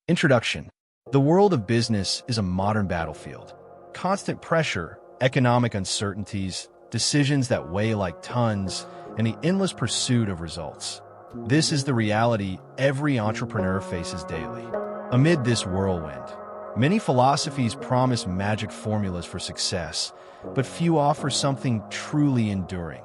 Introduction. The world of business is a modern battlefield. Constant pressure, economic uncertainties, decisions that weigh like tons, and the endless pursuit of results. This is the reality every entrepreneur faces daily. Amid this whirlwind, many philosophies promise magic formulas for success, but few offer something truly enduring.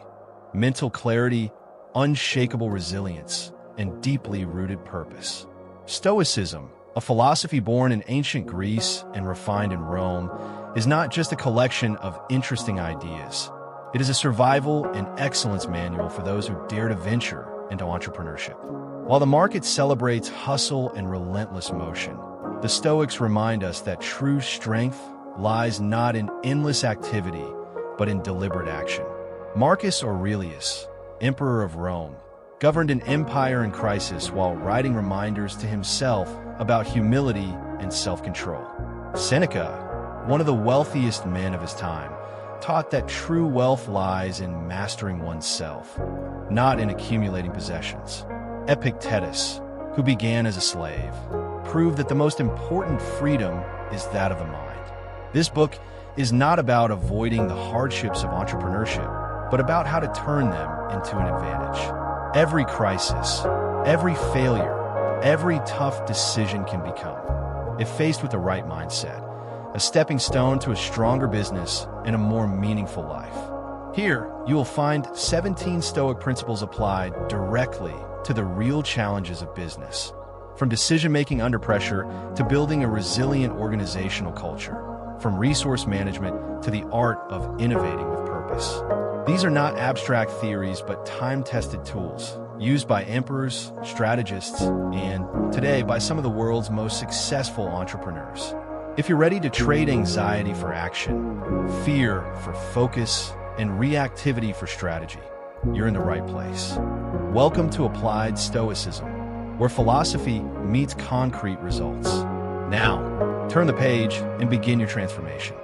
Mental clarity, unshakable resilience, and deeply rooted purpose. Stoicism, a philosophy born in ancient Greece and refined in Rome, is not just a collection of interesting ideas. It is a survival and excellence manual for those who dare to venture into entrepreneurship. While the market celebrates hustle and relentless motion, the Stoics remind us that true strength lies not in endless activity, but in deliberate action. Marcus Aurelius, Emperor of Rome, governed an empire in crisis while writing reminders to himself about humility and self-control. Seneca, one of the wealthiest men of his time, taught that true wealth lies in mastering oneself, not in accumulating possessions. Epictetus, who began as a slave, proved that the most important freedom is that of the mind. This book is not about avoiding the hardships of entrepreneurship, but about how to turn them into an advantage. Every crisis, every failure, every tough decision can become, if faced with the right mindset, a stepping stone to a stronger business and a more meaningful life. Here, you will find 17 Stoic principles applied directly to the real challenges of business, from decision-making under pressure to building a resilient organizational culture, from resource management to the art of innovating with purpose. These are not abstract theories, but time-tested tools used by emperors, strategists, and, today, by some of the world's most successful entrepreneurs. If you're ready to trade anxiety for action, fear for focus, and reactivity for strategy, you're in the right place. Welcome to Applied Stoicism, where philosophy meets concrete results. Now, turn the page and begin your transformation.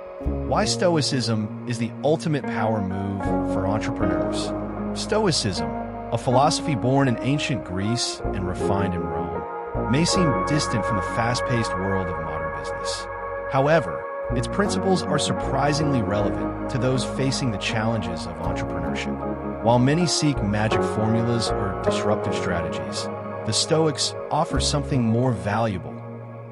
Why Stoicism is the ultimate power move for entrepreneurs. Stoicism, a philosophy born in ancient Greece and refined in Rome, may seem distant from the fast-paced world of modern business. However, its principles are surprisingly relevant to those facing the challenges of entrepreneurship. While many seek magic formulas or disruptive strategies, the Stoics offer something more valuable,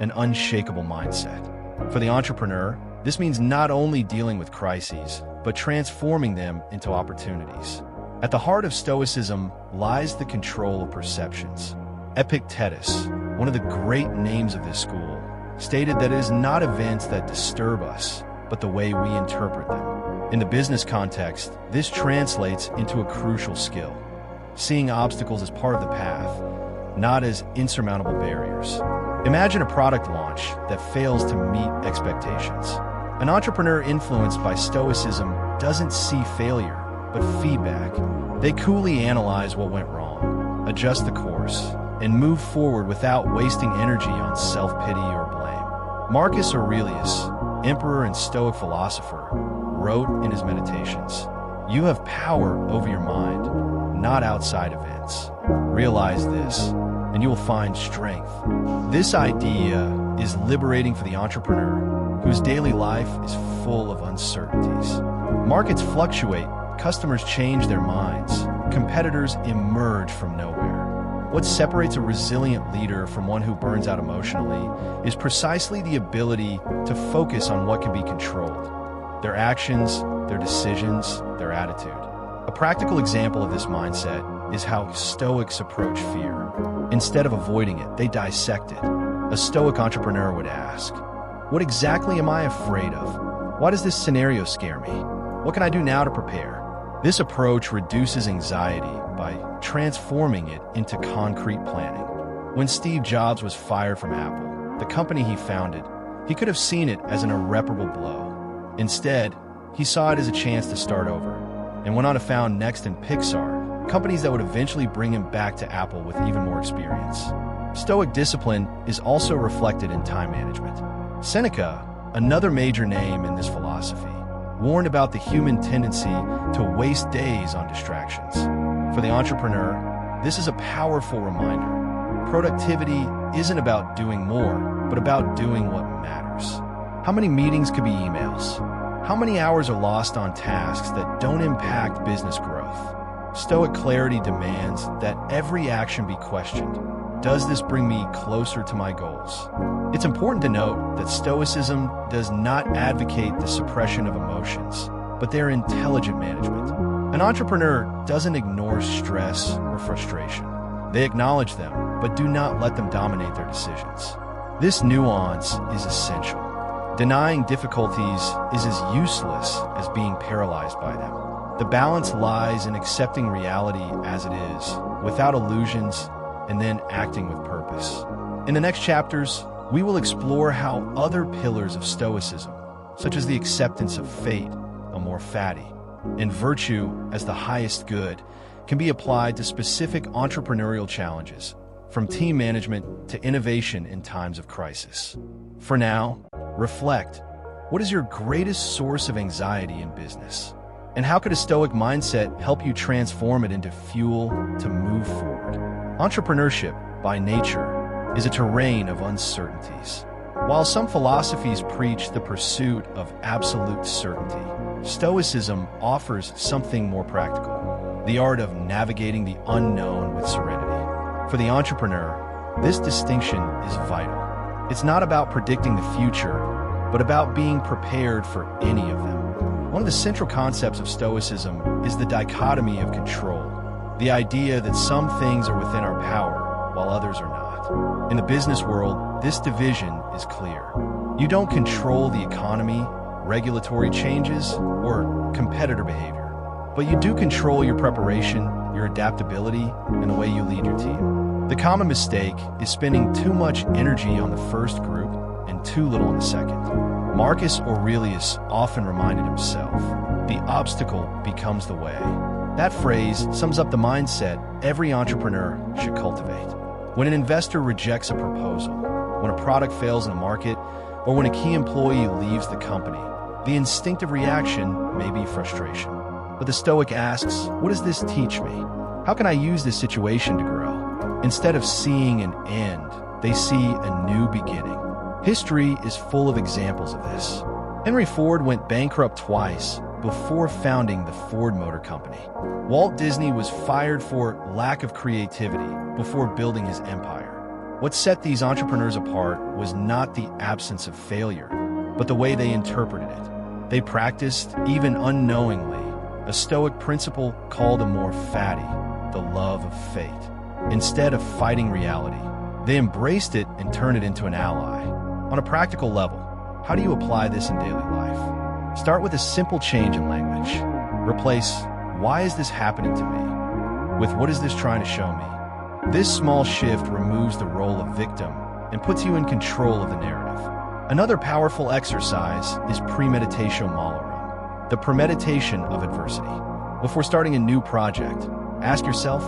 an unshakable mindset. For the entrepreneur, this means not only dealing with crises, but transforming them into opportunities. At the heart of Stoicism lies the control of perceptions. Epictetus, one of the great names of this school, stated that it is not events that disturb us, but the way we interpret them. In the business context, this translates into a crucial skill, seeing obstacles as part of the path, not as insurmountable barriers. Imagine a product launch that fails to meet expectations. An entrepreneur influenced by Stoicism doesn't see failure, but feedback. They coolly analyze what went wrong, adjust the course, and move forward without wasting energy on self-pity or blame. Marcus Aurelius, emperor and Stoic philosopher, wrote in his Meditations, "You have power over your mind, not outside events. Realize this, and you will find strength." This idea is liberating for the entrepreneur whose daily life is full of uncertainties. Markets fluctuate, customers change their minds, competitors emerge from nowhere. What separates a resilient leader from one who burns out emotionally is precisely the ability to focus on what can be controlled: their actions, their decisions, their attitude. A practical example of this mindset is how Stoics approach fear. Instead of avoiding it, they dissect it. A Stoic entrepreneur would ask, "What exactly am I afraid of? Why does this scenario scare me? What can I do now to prepare?" This approach reduces anxiety by transforming it into concrete planning. When Steve Jobs was fired from Apple, the company he founded, he could have seen it as an irreparable blow. Instead, he saw it as a chance to start over, and went on to found Next and Pixar, companies that would eventually bring him back to Apple with even more experience. Stoic discipline is also reflected in time management. Seneca, another major name in this philosophy, warned about the human tendency to waste days on distractions. For the entrepreneur, this is a powerful reminder. Productivity isn't about doing more, but about doing what matters. How many meetings could be emails? How many hours are lost on tasks that don't impact business growth? Stoic clarity demands that every action be questioned. Does this bring me closer to my goals? It's important to note that Stoicism does not advocate the suppression of emotions, but their intelligent management. An entrepreneur doesn't ignore stress or frustration. They acknowledge them, but do not let them dominate their decisions. This nuance is essential. Denying difficulties is as useless as being paralyzed by them. The balance lies in accepting reality as it is, without illusions, and then acting with purpose. In the next chapters, we will explore how other pillars of Stoicism, such as the acceptance of fate, amor fati, and virtue as the highest good, can be applied to specific entrepreneurial challenges, from team management to innovation in times of crisis. For now, reflect. What is your greatest source of anxiety in business? And how could a Stoic mindset help you transform it into fuel to move forward? Entrepreneurship, by nature, is a terrain of uncertainties. While some philosophies preach the pursuit of absolute certainty, Stoicism offers something more practical: the art of navigating the unknown with serenity. For the entrepreneur, this distinction is vital. It's not about predicting the future, but about being prepared for any of them. One of the central concepts of Stoicism is the dichotomy of control, the idea that some things are within our power while others are not. In the business world, this division is clear. You don't control the economy, regulatory changes, or competitor behavior, but you do control your preparation, your adaptability, and the way you lead your team. The common mistake is spending too much energy on the first group and too little on the second. Marcus Aurelius often reminded himself, "The obstacle becomes the way." That phrase sums up the mindset every entrepreneur should cultivate. When an investor rejects a proposal, when a product fails in a market, or when a key employee leaves the company, the instinctive reaction may be frustration. But the Stoic asks, what does this teach me? How can I use this situation to grow? Instead of seeing an end, they see a new beginning. History is full of examples of this. Henry Ford went bankrupt twice before founding the Ford Motor Company. Walt Disney was fired for lack of creativity before building his empire. What set these entrepreneurs apart was not the absence of failure, but the way they interpreted it. They practiced, even unknowingly, a Stoic principle called amor fati, the love of fate. Instead of fighting reality, they embraced it and turned it into an ally. On a practical level, how do you apply this in daily life? Start with a simple change in language. Replace, "Why is this happening to me?" with, "What is this trying to show me?" This small shift removes the role of victim and puts you in control of the narrative. Another powerful exercise is premeditatio malorum, the premeditation of adversity. Before starting a new project, ask yourself,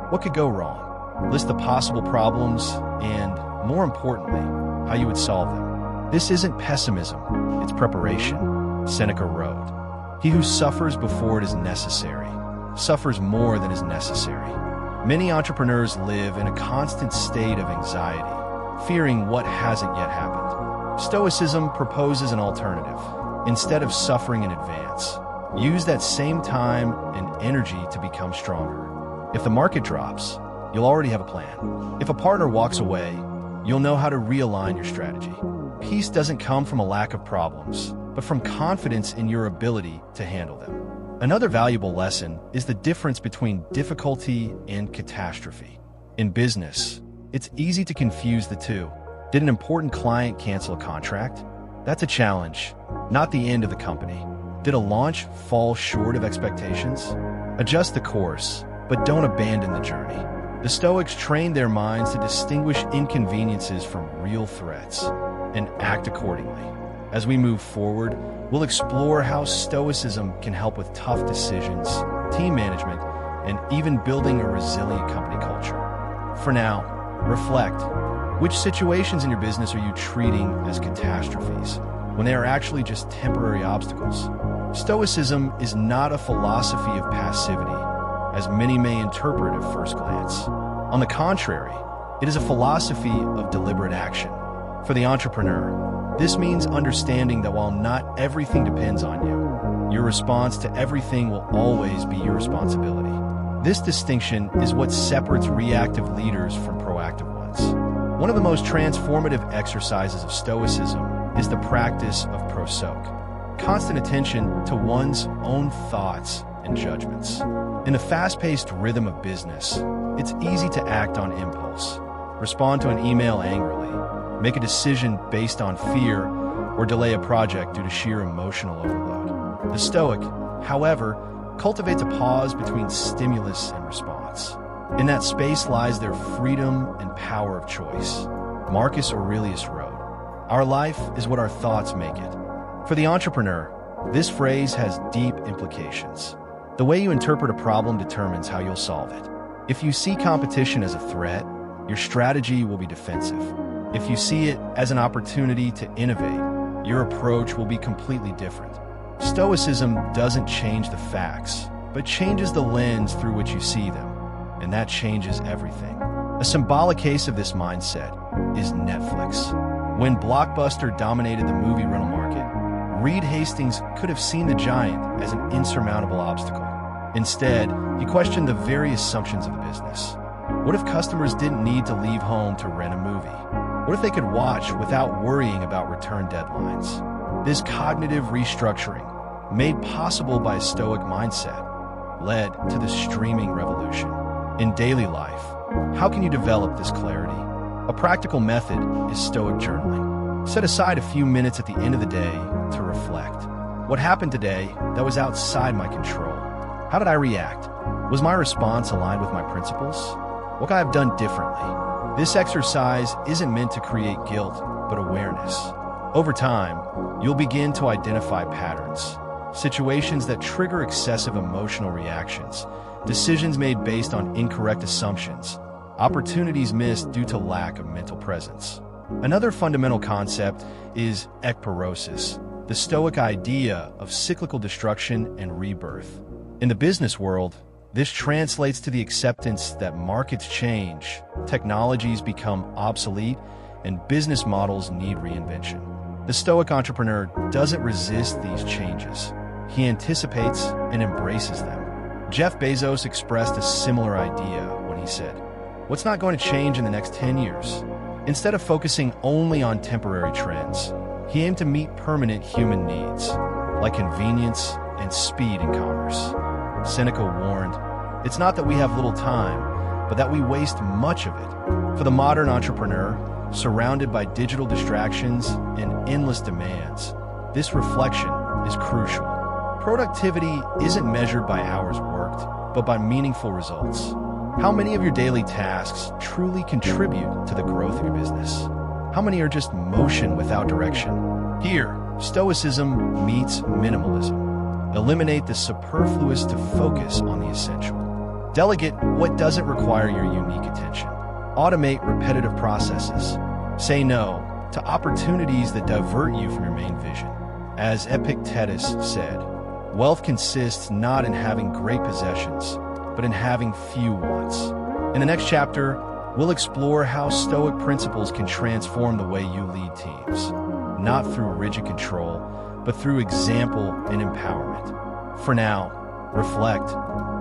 what could go wrong? List the possible problems and, more importantly, how you would solve them. This isn't pessimism, it's preparation. Seneca wrote, "He who suffers before it is necessary, suffers more than is necessary." Many entrepreneurs live in a constant state of anxiety, fearing what hasn't yet happened. Stoicism proposes an alternative. Instead of suffering in advance, use that same time and energy to become stronger. If the market drops, you'll already have a plan. If a partner walks away, you'll know how to realign your strategy. Peace doesn't come from a lack of problems, but from confidence in your ability to handle them. Another valuable lesson is the difference between difficulty and catastrophe. In business, it's easy to confuse the two. Did an important client cancel a contract? That's a challenge, not the end of the company. Did a launch fall short of expectations? Adjust the course, but don't abandon the journey. The Stoics trained their minds to distinguish inconveniences from real threats and act accordingly. As we move forward, we'll explore how Stoicism can help with tough decisions, team management, and even building a resilient company culture. For now, reflect. Which situations in your business are you treating as catastrophes when they are actually just temporary obstacles? Stoicism is not a philosophy of passivity, as many may interpret at first glance. On the contrary, it is a philosophy of deliberate action. For the entrepreneur, this means understanding that while not everything depends on you, your response to everything will always be your responsibility. This distinction is what separates reactive leaders from proactive ones. One of the most transformative exercises of Stoicism is the practice of prosoc, constant attention to one's own thoughts and judgments. In the fast-paced rhythm of business, it's easy to act on impulse, respond to an email angrily, make a decision based on fear, or delay a project due to sheer emotional overload. The Stoic, however, cultivates a pause between stimulus and response. In that space lies their freedom and power of choice. Marcus Aurelius wrote, "Our life is what our thoughts make it." For the entrepreneur, this phrase has deep implications. The way you interpret a problem determines how you'll solve it. If you see competition as a threat, your strategy will be defensive. If you see it as an opportunity to innovate, your approach will be completely different. Stoicism doesn't change the facts, but changes the lens through which you see them, and that changes everything. A symbolic case of this mindset is Netflix. When Blockbuster dominated the movie rental market, Reed Hastings could have seen the giant as an insurmountable obstacle. Instead, he questioned the very assumptions of the business. What if customers didn't need to leave home to rent a movie? What if they could watch without worrying about return deadlines? This cognitive restructuring, made possible by a Stoic mindset, led to the streaming revolution. In daily life, how can you develop this clarity? A practical method is Stoic journaling. Set aside a few minutes at the end of the day to reflect. What happened today that was outside my control? How did I react? Was my response aligned with my principles? What could I have done differently? This exercise isn't meant to create guilt, but awareness. Over time, you'll begin to identify patterns, situations that trigger excessive emotional reactions, decisions made based on incorrect assumptions, opportunities missed due to lack of mental presence. Another fundamental concept is ekporosis, the Stoic idea of cyclical destruction and rebirth. In the business world, this translates to the acceptance that markets change, technologies become obsolete, and business models need reinvention. The Stoic entrepreneur doesn't resist these changes. He anticipates and embraces them. Jeff Bezos expressed a similar idea when he said, "What's not going to change in the next 10 years?" Instead of focusing only on temporary trends, he aimed to meet permanent human needs, like convenience and speed in commerce. Seneca warned, "It's not that we have little time, but that we waste much of it." For the modern entrepreneur, surrounded by digital distractions and endless demands, this reflection is crucial. Productivity isn't measured by hours worked, but by meaningful results. How many of your daily tasks truly contribute to the growth of your business? How many are just motion without direction? Here, Stoicism meets minimalism. Eliminate the superfluous to focus on the essential. Delegate what doesn't require your unique attention. Automate repetitive processes. Say no to opportunities that divert you from your main vision. As Epictetus said, wealth consists not in having great possessions, but in having few wants. In the next chapter, we'll explore how Stoic principles can transform the way you lead teams, not through rigid control, but through example and empowerment. For now, reflect.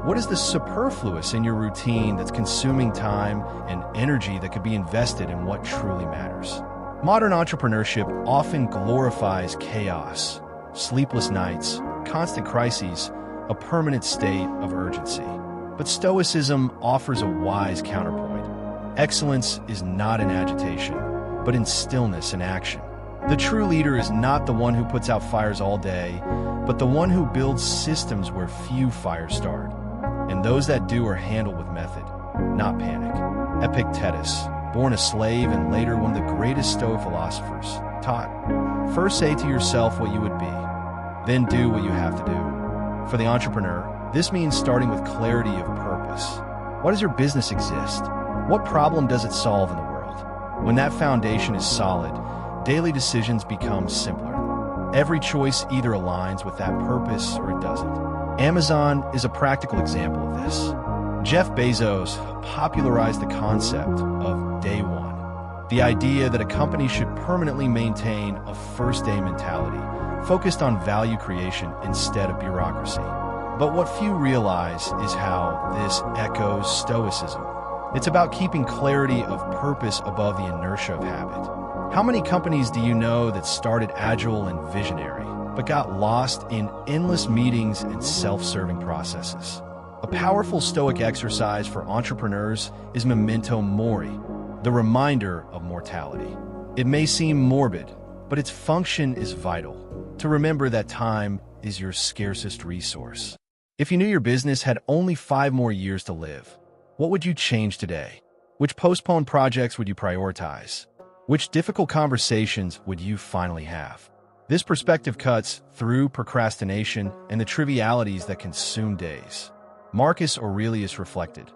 What is the superfluous in your routine that's consuming time and energy that could be invested in what truly matters? Modern entrepreneurship often glorifies chaos, sleepless nights, constant crises, a permanent state of urgency. But Stoicism offers a wise counterpoint. Excellence is not in agitation, but in stillness and action. The true leader is not the one who puts out fires all day, but the one who builds systems where few fires start. And those that do are handled with method, not panic. Epictetus, born a slave and later one of the greatest Stoic philosophers, taught, "First say to yourself what you would be, then do what you have to do." For the entrepreneur, this means starting with clarity of purpose. Why does your business exist? What problem does it solve in the world? When that foundation is solid, daily decisions become simpler. Every choice either aligns with that purpose or it doesn't. Amazon is a practical example of this. Jeff Bezos popularized the concept of day one. the idea that a company should permanently maintain a first-day mentality, focused on value creation instead of bureaucracy. But what few realize is how this echoes Stoicism. It's about keeping clarity of purpose above the inertia of habit. How many companies do you know that started agile and visionary, but got lost in endless meetings and self-serving processes? A powerful Stoic exercise for entrepreneurs is memento mori, the reminder of mortality. It may seem morbid, but its function is vital, to remember that time is your scarcest resource. If you knew your business had only 5 more years to live, what would you change today? Which postponed projects would you prioritize? Which difficult conversations would you finally have? This perspective cuts through procrastination and the trivialities that consume days. Marcus Aurelius reflected,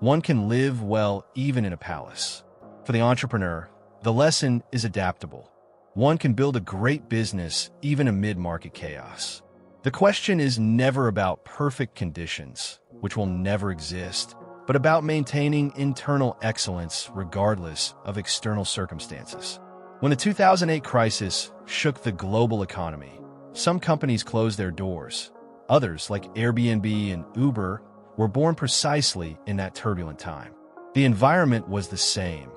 "One can live well even in a palace." For the entrepreneur, the lesson is adaptable. One can build a great business even amid market chaos. The question is never about perfect conditions, which will never exist, but about maintaining internal excellence regardless of external circumstances. When the 2008 crisis shook the global economy, some companies closed their doors. Others, like Airbnb and Uber, were born precisely in that turbulent time. The environment was the same.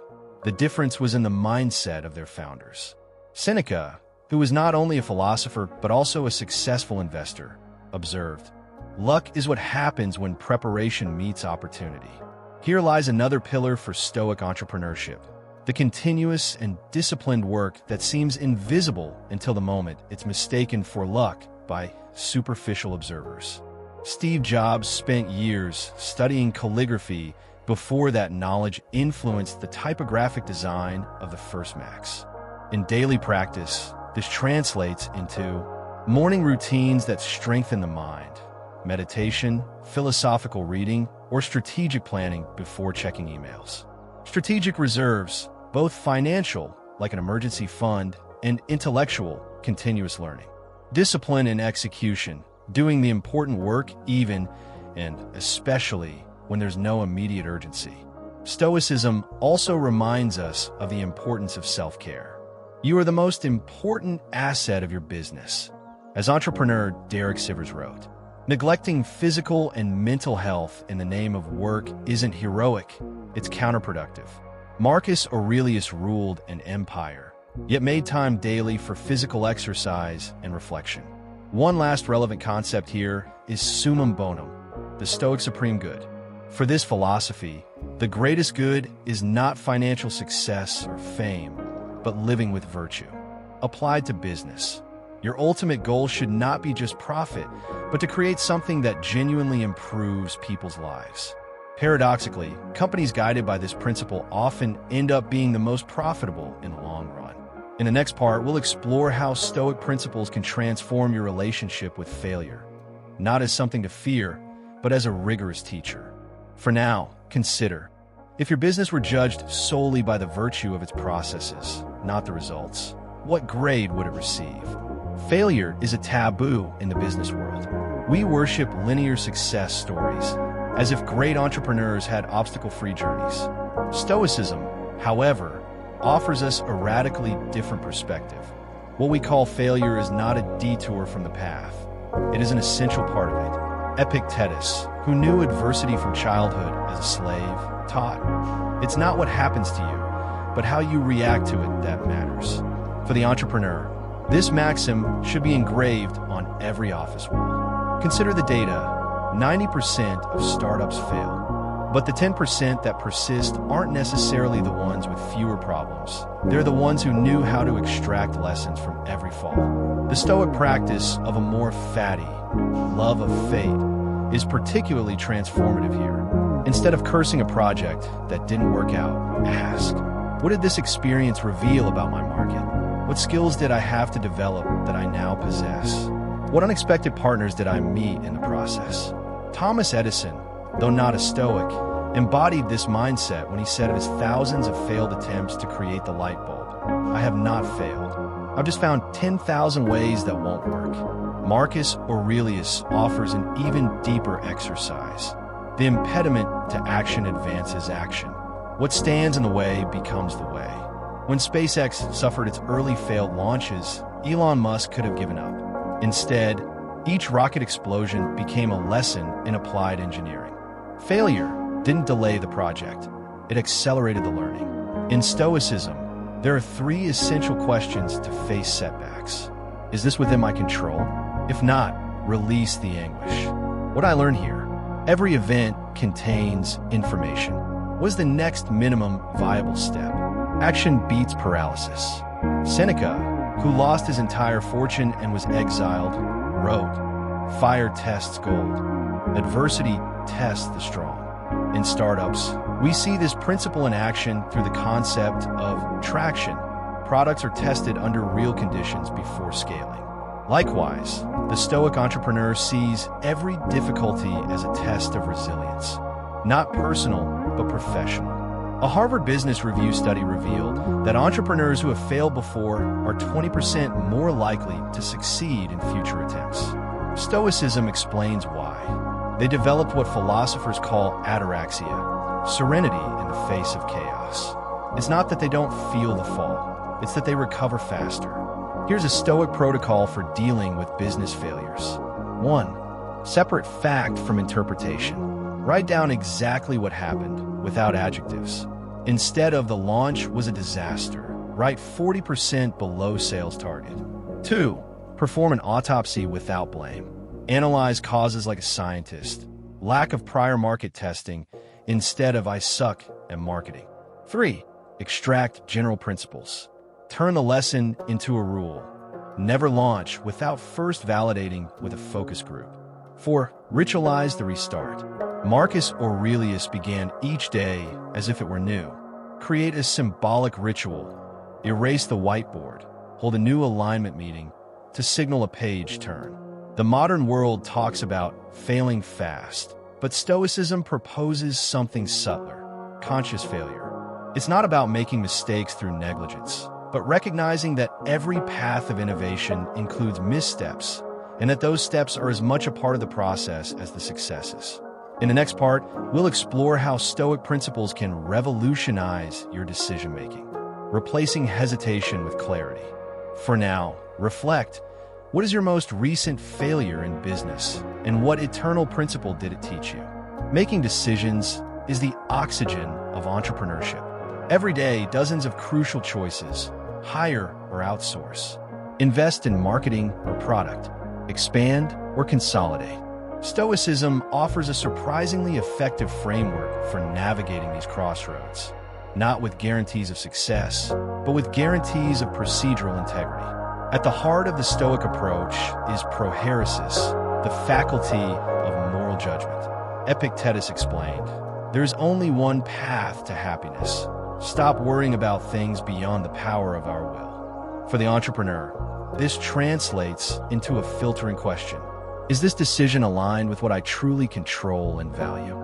The difference was in the mindset of their founders. Seneca, who was not only a philosopher but also a successful investor, observed, "Luck is what happens when preparation meets opportunity." Here lies another pillar for Stoic entrepreneurship: the continuous and disciplined work that seems invisible until the moment it's mistaken for luck by superficial observers. Steve Jobs spent years studying calligraphy before that knowledge influenced the typographic design of the first Macs. In daily practice, this translates into morning routines that strengthen the mind, meditation, philosophical reading, or strategic planning before checking emails. Strategic reserves, both financial, like an emergency fund, and intellectual, continuous learning. Discipline and execution, doing the important work even and especially when there's no immediate urgency. Stoicism also reminds us of the importance of self-care. You are the most important asset of your business. As entrepreneur Derek Sivers wrote, "Neglecting physical and mental health in the name of work isn't heroic, it's counterproductive." Marcus Aurelius ruled an empire, yet made time daily for physical exercise and reflection. One last relevant concept here is summum bonum, the Stoic supreme good. For this philosophy, the greatest good is not financial success or fame, but living with virtue. Applied to business, your ultimate goal should not be just profit, but to create something that genuinely improves people's lives. Paradoxically, companies guided by this principle often end up being the most profitable in the long run. In the next part, we'll explore how Stoic principles can transform your relationship with failure, not as something to fear, but as a rigorous teacher. For now, consider, if your business were judged solely by the virtue of its processes, not the results, what grade would it receive? Failure is a taboo in the business world. We worship linear success stories, as if great entrepreneurs had obstacle-free journeys. Stoicism, however, offers us a radically different perspective. What we call failure is not a detour from the path. It is an essential part of it. Epictetus, who knew adversity from childhood as a slave, taught, "It's not what happens to you, but how you react to it that matters." For the entrepreneur, this maxim should be engraved on every office wall. Consider the data. 90% of startups fail. But the 10% that persist aren't necessarily the ones with fewer problems. They're the ones who knew how to extract lessons from every fall. The Stoic practice of a more fatty love of fate is particularly transformative here. Instead of cursing a project that didn't work out, ask, what did this experience reveal about my market? What skills did I have to develop that I now possess? What unexpected partners did I meet in the process? Thomas Edison, though not a Stoic, embodied this mindset when he said of his thousands of failed attempts to create the light bulb, "I have not failed. I've just found 10,000 ways that won't work." Marcus Aurelius offers an even deeper exercise. The impediment to action advances action. What stands in the way becomes the way. When SpaceX suffered its early failed launches, Elon Musk could have given up. Instead, each rocket explosion became a lesson in applied engineering. Failure didn't delay the project, it accelerated the learning. In Stoicism, there are 3 essential questions to face setbacks. Is this within my control? If not, release the anguish. What I learned here: every event contains information. What is the next minimum viable step? Action beats paralysis. Seneca, who lost his entire fortune and was exiled, wrote, "Fire tests gold. Adversity tests the strong." In startups, we see this principle in action through the concept of traction. Products are tested under real conditions before scaling. Likewise, the Stoic entrepreneur sees every difficulty as a test of resilience, not personal, but professional. A Harvard Business Review study revealed that entrepreneurs who have failed before are 20% more likely to succeed in future attempts. Stoicism explains why. They developed what philosophers call ataraxia, serenity in the face of chaos. It's not that they don't feel the fall, it's that they recover faster. Here's a Stoic protocol for dealing with business failures. 1. Separate fact from interpretation. Write down exactly what happened, without adjectives. Instead of "the launch was a disaster," write 40% below sales target. 2. Perform an autopsy without blame. Analyze causes like a scientist. Lack of prior market testing instead of "I suck at marketing." 3. Extract general principles. Turn the lesson into a rule. Never launch without first validating with a focus group. 4. Ritualize the restart. Marcus Aurelius began each day as if it were new. Create a symbolic ritual. Erase the whiteboard. Hold a new alignment meeting to signal a page turn. The modern world talks about failing fast, but Stoicism proposes something subtler: conscious failure. It's not about making mistakes through negligence, but recognizing that every path of innovation includes missteps, and that those steps are as much a part of the process as the successes. In the next part, we'll explore how Stoic principles can revolutionize your decision-making, replacing hesitation with clarity. For now, reflect. What is your most recent failure in business, and what eternal principle did it teach you? Making decisions is the oxygen of entrepreneurship. Every day, dozens of crucial choices: hire or outsource, invest in marketing or product, expand or consolidate. Stoicism offers a surprisingly effective framework for navigating these crossroads, not with guarantees of success, but with guarantees of procedural integrity. At the heart of the Stoic approach is prohairesis, the faculty of moral judgment. Epictetus explained, "There is only one path to happiness. Stop worrying about things beyond the power of our will." For the entrepreneur, this translates into a filtering question: is this decision aligned with what I truly control and value?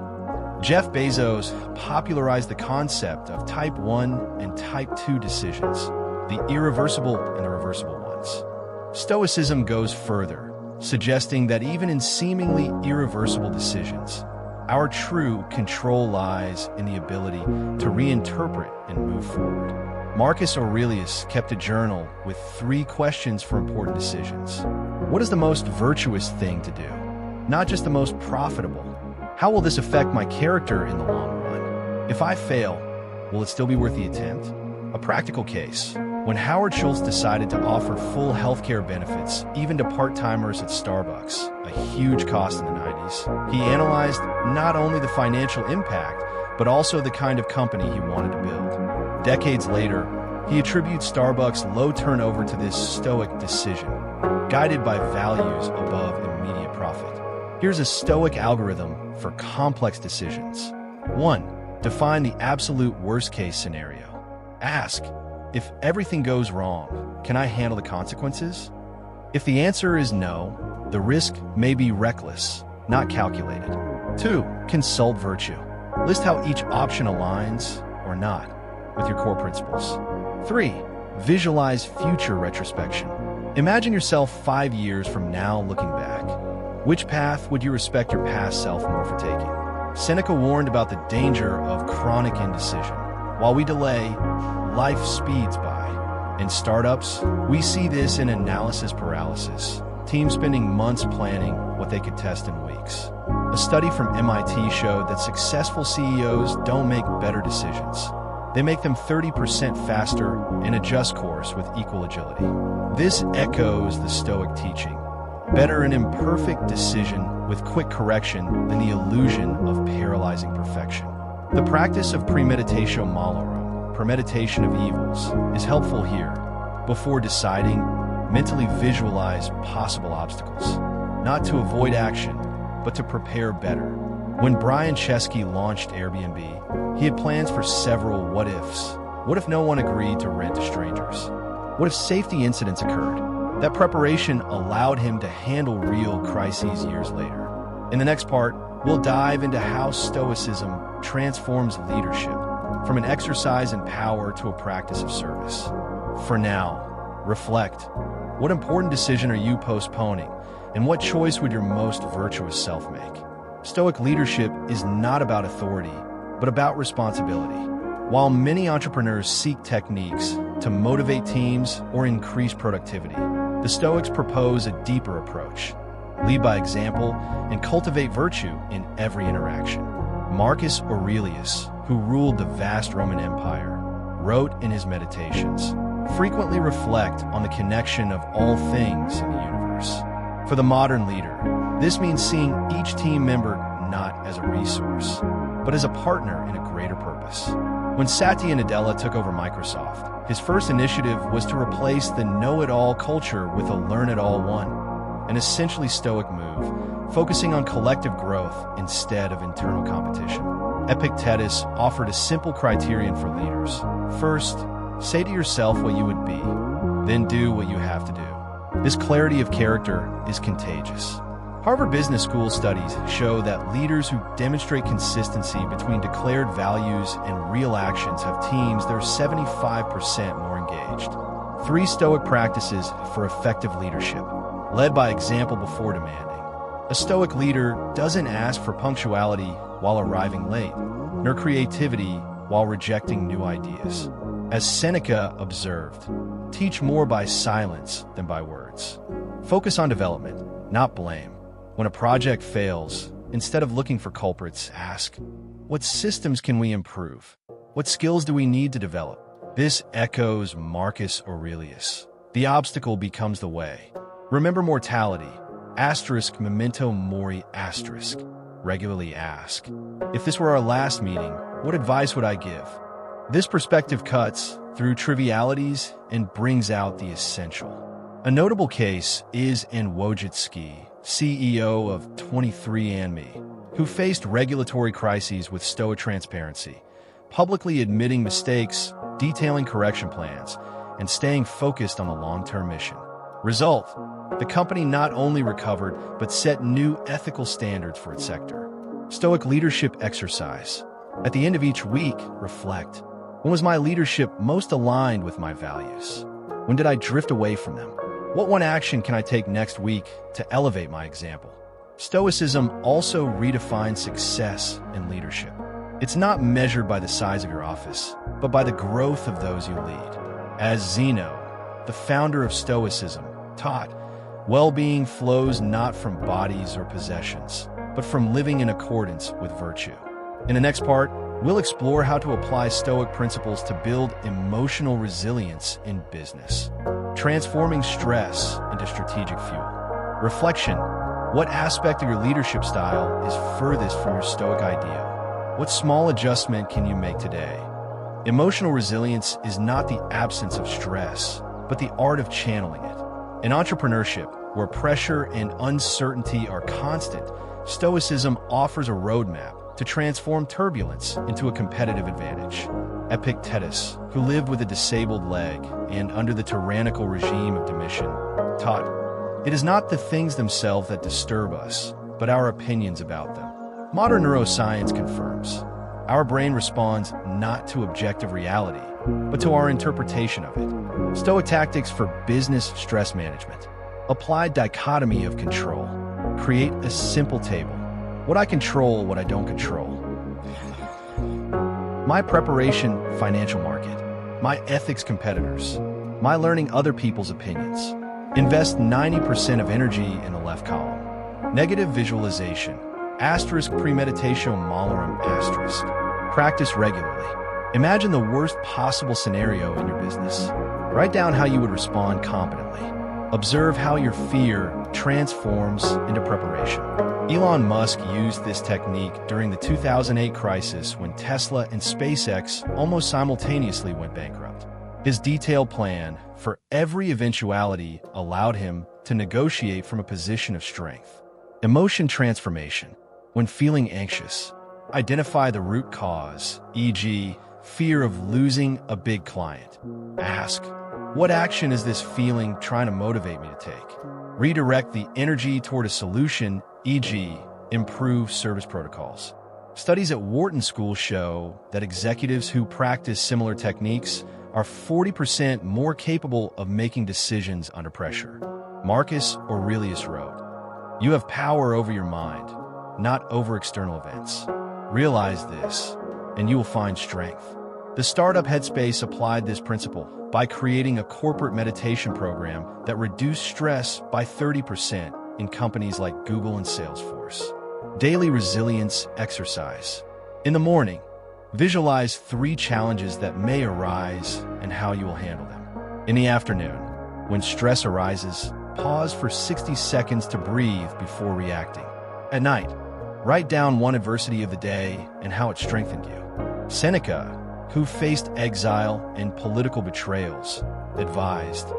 Jeff Bezos popularized the concept of Type 1 and Type 2 decisions, the irreversible and the reversible ones. Stoicism goes further, suggesting that even in seemingly irreversible decisions, our true control lies in the ability to reinterpret and move forward. Marcus Aurelius kept a journal with 3 questions for important decisions. What is the most virtuous thing to do? Not just the most profitable. How will this affect my character in the long run? If I fail, will it still be worth the attempt? A practical case: when Howard Schultz decided to offer full healthcare benefits even to part-timers at Starbucks, a huge cost in the 90s, he analyzed not only the financial impact, but also the kind of company he wanted to build. Decades later, he attributes Starbucks' low turnover to this Stoic decision, guided by values above immediate profit. Here's a Stoic algorithm for complex decisions. 1. Define the absolute worst-case scenario. Ask, if everything goes wrong, can I handle the consequences? If the answer is no, the risk may be reckless, not calculated. 2. Consult virtue. List how each option aligns, or not, with your core principles. 3. Visualize future retrospection. Imagine yourself 5 years from now looking back. Which path would you respect your past self more for taking? Seneca warned about the danger of chronic indecision. While we delay, life speeds by. In startups, we see this in analysis paralysis. Teams spending months planning what they could test in weeks. A study from MIT showed that successful CEOs don't make better decisions. They make them 30% faster and adjust course with equal agility. This echoes the Stoic teaching. Better an imperfect decision with quick correction than the illusion of paralyzing perfection. The practice of premeditatio malorum, premeditation of evils, is helpful here. Before deciding, mentally visualize possible obstacles, not to avoid action, but to prepare better. When Brian Chesky launched Airbnb, he had plans for several what-ifs. What if no one agreed to rent to strangers? What if safety incidents occurred? That preparation allowed him to handle real crises years later. In the next part, we'll dive into how Stoicism transforms leadership, from an exercise in power to a practice of service. For now, reflect. What important decision are you postponing, and what choice would your most virtuous self make? Stoic leadership is not about authority, but about responsibility. While many entrepreneurs seek techniques to motivate teams or increase productivity, the Stoics propose a deeper approach. Lead by example and cultivate virtue in every interaction. Marcus Aurelius, who ruled the vast Roman Empire, wrote in his Meditations, "Frequently reflect on the connection of all things in the universe." For the modern leader, this means seeing each team member not as a resource, but as a partner in a greater purpose. When Satya Nadella took over Microsoft, his first initiative was to replace the know-it-all culture with a learn-it-all one, an essentially Stoic move, focusing on collective growth instead of internal competition. Epictetus offered a simple criterion for leaders. First, say to yourself what you would be, then do what you have to do. This clarity of character is contagious. Harvard Business School studies show that leaders who demonstrate consistency between declared values and real actions have teams that are 75% more engaged. 3 Stoic practices for effective leadership. Led by example before demanding. A Stoic leader doesn't ask for punctuality while arriving late, nor creativity while rejecting new ideas. As Seneca observed, teach more by silence than by words. Focus on development, not blame. When a project fails, instead of looking for culprits, ask, what systems can we improve? What skills do we need to develop? This echoes Marcus Aurelius. The obstacle becomes the way. Remember mortality, asterisk memento mori asterisk. Regularly ask, if this were our last meeting, what advice would I give? This perspective cuts through trivialities and brings out the essential. A notable case is Wojcicki, CEO of 23andMe, who faced regulatory crises with Stoic transparency, publicly admitting mistakes, detailing correction plans, and staying focused on the long-term mission. Result, the company not only recovered, but set new ethical standards for its sector. Stoic leadership exercise. At the end of each week, reflect. When was my leadership most aligned with my values? When did I drift away from them? What one action can I take next week to elevate my example? Stoicism also redefines success in leadership. It's not measured by the size of your office, but by the growth of those you lead. As Zeno, the founder of Stoicism, taught, well-being flows not from bodies or possessions, but from living in accordance with virtue. In the next part, we'll explore how to apply Stoic principles to build emotional resilience in business, transforming stress into strategic fuel. Reflection. What aspect of your leadership style is furthest from your Stoic ideal? What small adjustment can you make today? Emotional resilience is not the absence of stress, but the art of channeling it. In entrepreneurship, where pressure and uncertainty are constant, Stoicism offers a roadmap to transform turbulence into a competitive advantage. Epictetus, who lived with a disabled leg and under the tyrannical regime of Domitian, taught, "It is not the things themselves that disturb us, but our opinions about them." Modern neuroscience confirms, our brain responds not to objective reality, but to our interpretation of it. Stoic tactics for business stress management. Applied dichotomy of control. Create a simple table. What I control, what I don't control. My preparation, financial market. My ethics competitors. My learning other people's opinions. Invest 90% of energy in the left column. Negative visualization. Asterisk premeditatio malorum asterisk. Practice regularly. Imagine the worst possible scenario in your business. Write down how you would respond competently. Observe how your fear transforms into preparation. Elon Musk used this technique during the 2008 crisis when Tesla and SpaceX almost simultaneously went bankrupt. His detailed plan for every eventuality allowed him to negotiate from a position of strength. Emotion transformation. When feeling anxious, identify the root cause, e.g., fear of losing a big client. Ask, what action is this feeling trying to motivate me to take? Redirect the energy toward a solution, e.g., improve service protocols. Studies at Wharton School show that executives who practice similar techniques are 40% more capable of making decisions under pressure. Marcus Aurelius wrote, "You have power over your mind, not over external events. Realize this, and you will find strength." The startup Headspace applied this principle by creating a corporate meditation program that reduced stress by 30% in companies like Google and Salesforce. Daily resilience exercise. In the morning, visualize 3 challenges that may arise and how you will handle them. In the afternoon, when stress arises, pause for 60 seconds to breathe before reacting. At night, write down one adversity of the day and how it strengthened you. Seneca, who faced exile and political betrayals, advised,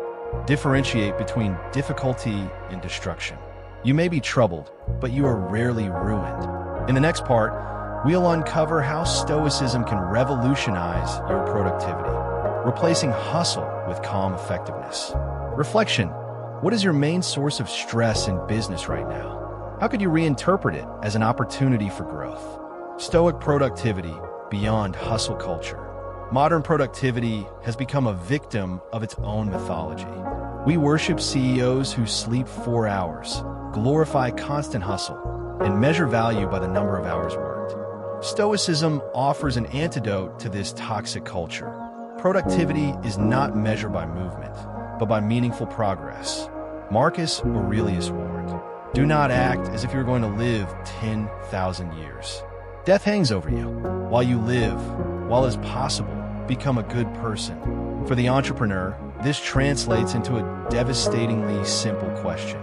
differentiate between difficulty and destruction. You may be troubled, but you are rarely ruined. In the next part, we'll uncover how Stoicism can revolutionize your productivity, replacing hustle with calm effectiveness. Reflection. What is your main source of stress in business right now? How could you reinterpret it as an opportunity for growth? Stoic productivity beyond hustle culture. Modern productivity has become a victim of its own mythology. We worship CEOs who sleep 4 hours, glorify constant hustle, and measure value by the number of hours worked. Stoicism offers an antidote to this toxic culture. Productivity is not measured by movement, but by meaningful progress. Marcus Aurelius warned, "Do not act as if you're going to live 10,000 years. Death hangs over you. While you live, while as possible, become a good person." For the entrepreneur, this translates into a devastatingly simple question.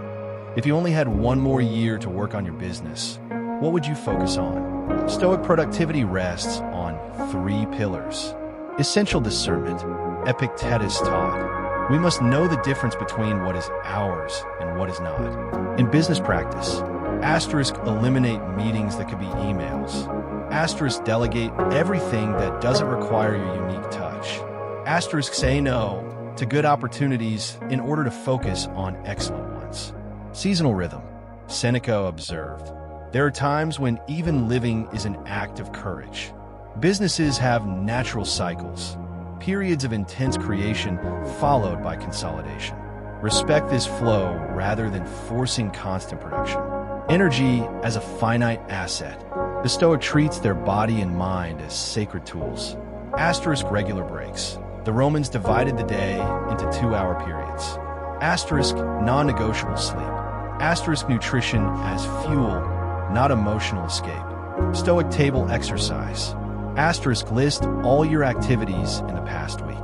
If you only had 1 more year to work on your business, what would you focus on? Stoic productivity rests on 3 pillars. Essential discernment. Epictetus taught, we must know the difference between what is ours and what is not. In business practice, asterisk eliminate meetings that could be emails. Asterisk delegate everything that doesn't require your unique touch. Asterisk say no to good opportunities in order to focus on excellent ones. Seasonal rhythm. Seneca observed, there are times when even living is an act of courage. Businesses have natural cycles, periods of intense creation followed by consolidation. Respect this flow rather than forcing constant production. Energy as a finite asset. The Stoic treats their body and mind as sacred tools. Asterisk regular breaks. The Romans divided the day into 2-hour periods. Asterisk non-negotiable sleep. Asterisk nutrition as fuel, not emotional escape. Stoic table exercise. Asterisk list all your activities in the past week.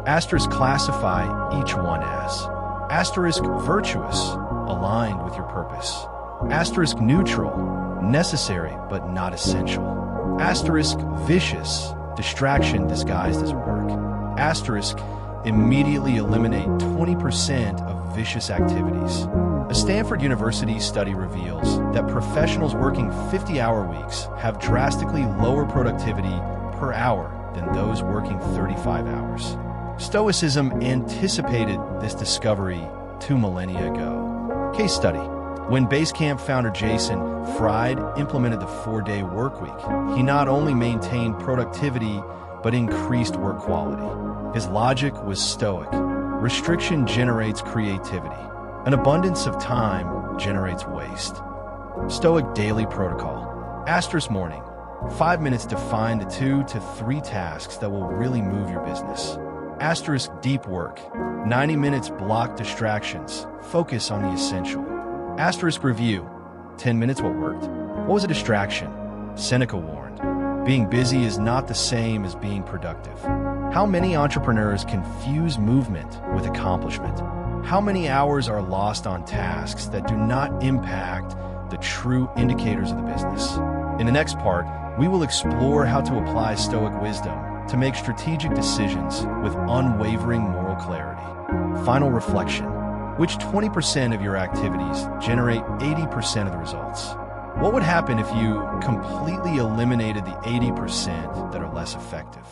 Asterisk classify each one as. Asterisk virtuous, aligned with your purpose. Asterisk neutral, necessary but not essential. Asterisk vicious, distraction disguised as work. Asterisk immediately eliminate 20% of vicious activities. A Stanford University study reveals that professionals working 50-hour weeks have drastically lower productivity per hour than those working 35 hours. Stoicism anticipated this discovery 2 millennia ago. Case study. When Basecamp founder Jason Fried implemented the 4-day workweek, he not only maintained productivity, but increased work quality. His logic was Stoic. Restriction generates creativity. An abundance of time generates waste. Stoic daily protocol. Asterisk morning. 5 minutes to find the 2 to 3 tasks that will really move your business. Asterisk deep work. 90 minutes block distractions. Focus on the essential. Asterisk review. 10 minutes what worked? What was a distraction? Seneca warned. Being busy is not the same as being productive. How many entrepreneurs confuse movement with accomplishment? How many hours are lost on tasks that do not impact the true indicators of the business? In the next part, we will explore how to apply Stoic wisdom to make strategic decisions with unwavering moral clarity. Final reflection. Which 20% of your activities generate 80% of the results? What would happen if you completely eliminated the 80% that are less effective?